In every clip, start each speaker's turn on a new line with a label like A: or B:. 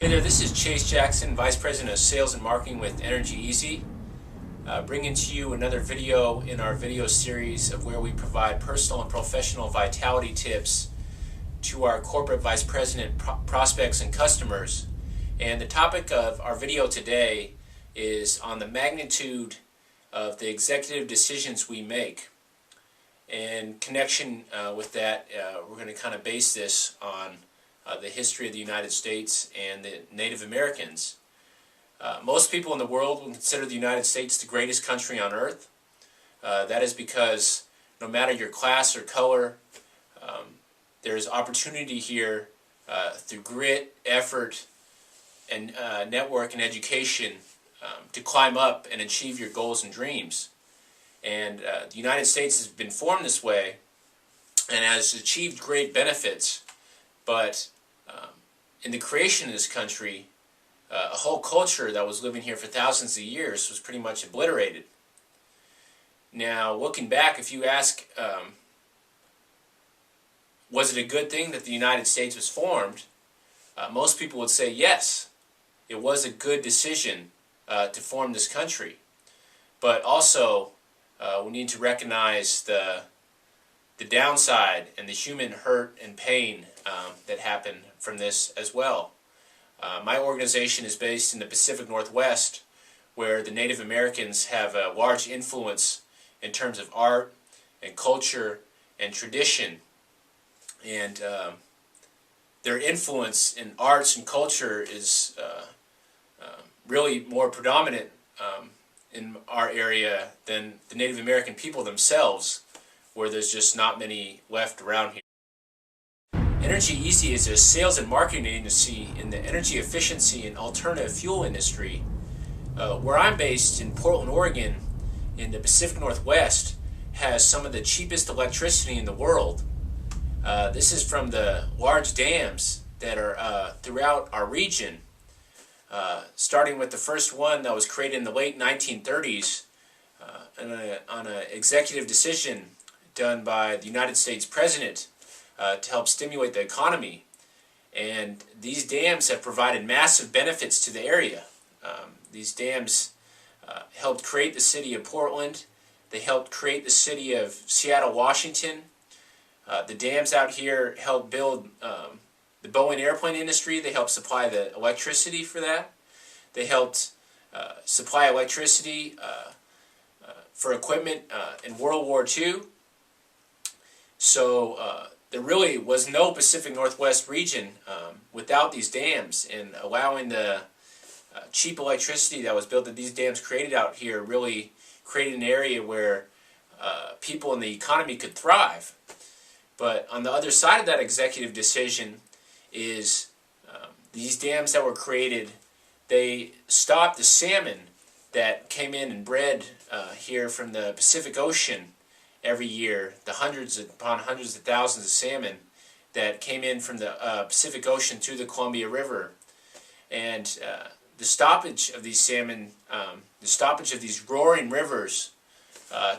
A: Hey there, this is Chase Jackson, Vice President of Sales and Marketing with Energy Easy, bringing to you another video in our video series of where we provide personal and professional vitality tips to our corporate vice president prospects and customers. And the topic of our video today is on the magnitude of the executive decisions we make. In connection with that, we're going to kind of base this on the history of the United States and the Native Americans. Most people in the world will consider the United States the greatest country on earth. That is because no matter your class or color, there's opportunity here through grit, effort, and network and education to climb up and achieve your goals and dreams. And the United States has been formed this way and has achieved great benefits, but in the creation of this country, a whole culture that was living here for thousands of years was pretty much obliterated. Now, looking back, if you ask, was it a good thing that the United States was formed, most people would say yes, it was a good decision to form this country. But also, we need to recognize the downside and the human hurt and pain that happened from this as well. My organization is based in the Pacific Northwest, where the Native Americans have a large influence in terms of art and culture and tradition. And their influence in arts and culture is really more predominant in our area than the Native American people themselves, where there's just not many left around here. Energy Easy is a sales and marketing agency in the energy efficiency and alternative fuel industry. Where I'm based in Portland, Oregon, in the Pacific Northwest, has some of the cheapest electricity in the world. This is from the large dams that are throughout our region, starting with the first one that was created in the late 1930s on an executive decision done by the United States President to help stimulate the economy. And these dams have provided massive benefits to the area. These dams helped create the city of Portland. They helped create the city of Seattle, Washington. The dams out here helped build the Boeing airplane industry. They helped supply the electricity for that. They helped supply electricity for equipment in World War II. So there really was no Pacific Northwest region without these dams, and allowing the cheap electricity that was built that these dams created out here really created an area where people in the economy could thrive. But on the other side of that executive decision is these dams that were created, they stopped the salmon that came in and bred here from the Pacific Ocean every year, the hundreds upon hundreds of thousands of salmon that came in from the Pacific Ocean through the Columbia River. And the stoppage of these salmon, the stoppage of these roaring rivers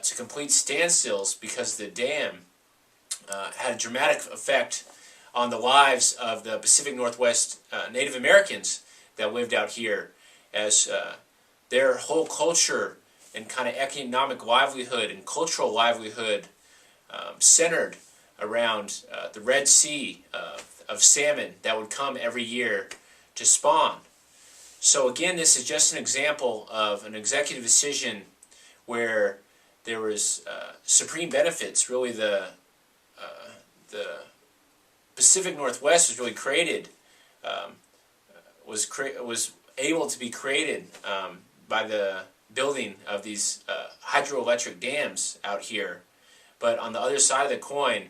A: to complete standstills because the dam had a dramatic effect on the lives of the Pacific Northwest Native Americans that lived out here, as their whole culture and kind of economic livelihood and cultural livelihood centered around the Red Sea of salmon that would come every year to spawn. So again, this is just an example of an executive decision where there was supreme benefits. Really, the Pacific Northwest was really created, was able to be created by the building of these hydroelectric dams out here. But on the other side of the coin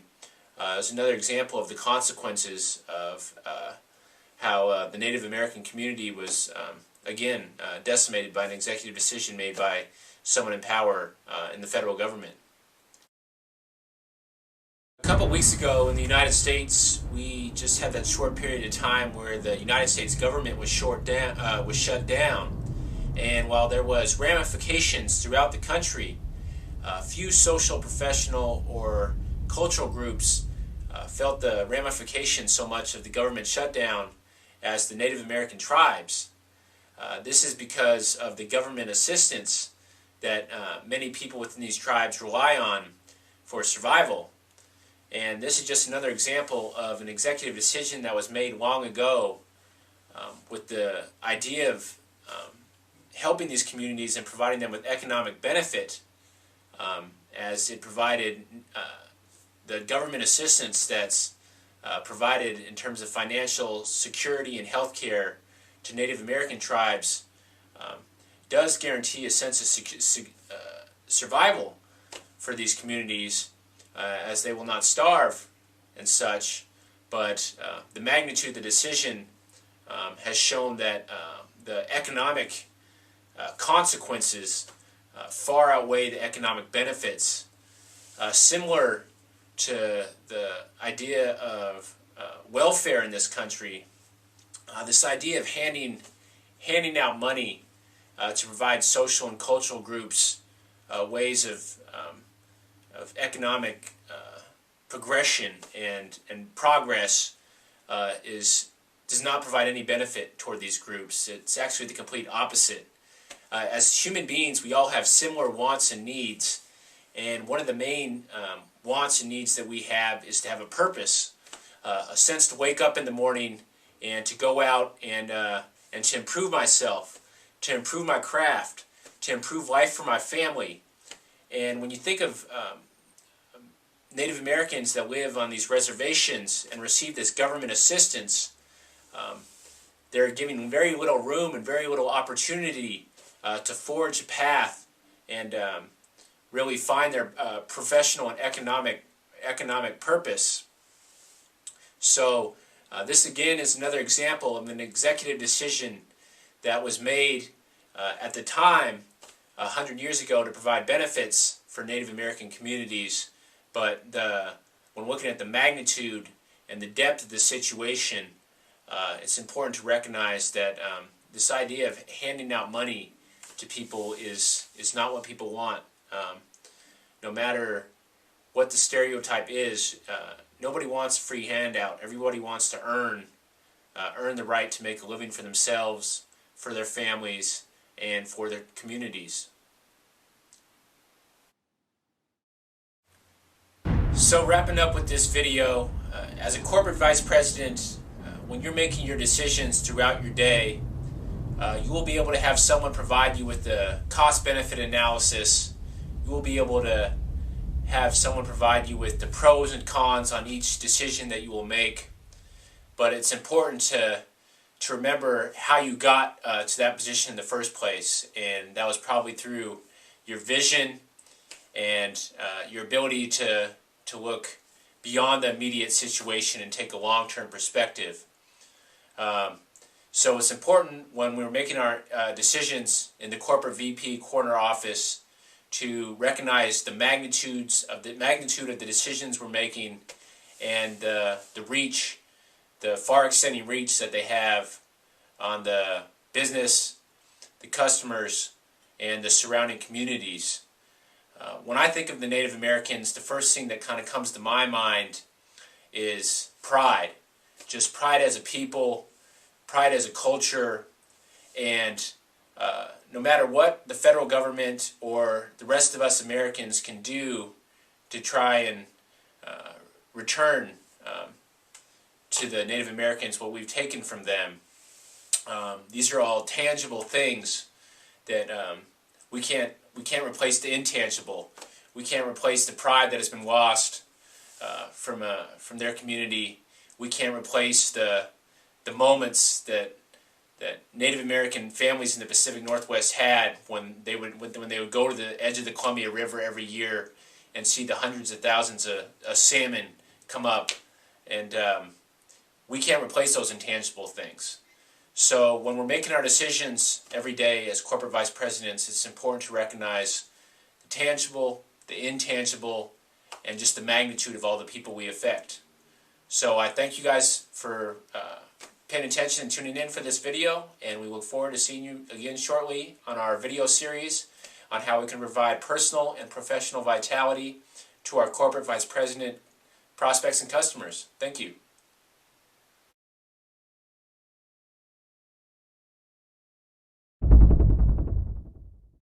A: is another example of the consequences of how the Native American community was, again, decimated by an executive decision made by someone in power in the federal government. A couple weeks ago in the United States, we just had that short period of time where the United States government was shut down. And while there was ramifications throughout the country, few social, professional, or cultural groups felt the ramifications so much of the government shutdown as the Native American tribes. This is because of the government assistance that many people within these tribes rely on for survival. And this is just another example of an executive decision that was made long ago with the idea of helping these communities and providing them with economic benefit, as it provided the government assistance that's provided in terms of financial security and health care to Native American tribes does guarantee a sense of survival for these communities, as they will not starve and such. But the magnitude of the decision has shown that the economic consequences far outweigh the economic benefits. Similar to the idea of welfare in this country, this idea of handing out money to provide social and cultural groups ways of economic progression and progress does not provide any benefit toward these groups. It's actually the complete opposite. As human beings, we all have similar wants and needs, and one of the main wants and needs that we have is to have a purpose, a sense to wake up in the morning and to go out and to improve myself, to improve my craft, to improve life for my family. And when you think of Native Americans that live on these reservations and receive this government assistance, they're given very little room and very little opportunity to forge a path and really find their professional and economic purpose. So this again is another example of an executive decision that was made at the time 100 years ago to provide benefits for Native American communities, but when looking at the magnitude and the depth of the situation, it's important to recognize that this idea of handing out money to people is not what people want. No matter what the stereotype is, nobody wants a free handout. Everybody wants to earn the right to make a living for themselves, for their families, and for their communities. So wrapping up with this video, as a corporate vice president, when you're making your decisions throughout your day, you will be able to have someone provide you with the cost-benefit analysis. You will be able to have someone provide you with the pros and cons on each decision that you will make. But it's important to remember how you got to that position in the first place, and that was probably through your vision and your ability to look beyond the immediate situation and take a long-term perspective. So it's important when we're making our decisions in the corporate VP corner office to recognize the magnitude of the decisions we're making and the reach, the far-extending reach that they have on the business, the customers, and the surrounding communities. When I think of the Native Americans, the first thing that kind of comes to my mind is pride. Just pride as a people, pride as a culture, and no matter what the federal government or the rest of us Americans can do to try and return to the Native Americans what we've taken from them, these are all tangible things that we can't replace the intangible. We can't replace the pride that has been lost from their community. We can't replace the moments that Native American families in the Pacific Northwest had when they would go to the edge of the Columbia River every year and see the hundreds of thousands of salmon come up. And we can't replace those intangible things. So when we're making our decisions every day as corporate vice presidents, it's important to recognize the tangible, the intangible, and just the magnitude of all the people we affect. So I thank you guys for paying attention and tuning in for this video, and we look forward to seeing you again shortly on our video series on how we can provide personal and professional vitality to our corporate vice president prospects and customers. Thank you.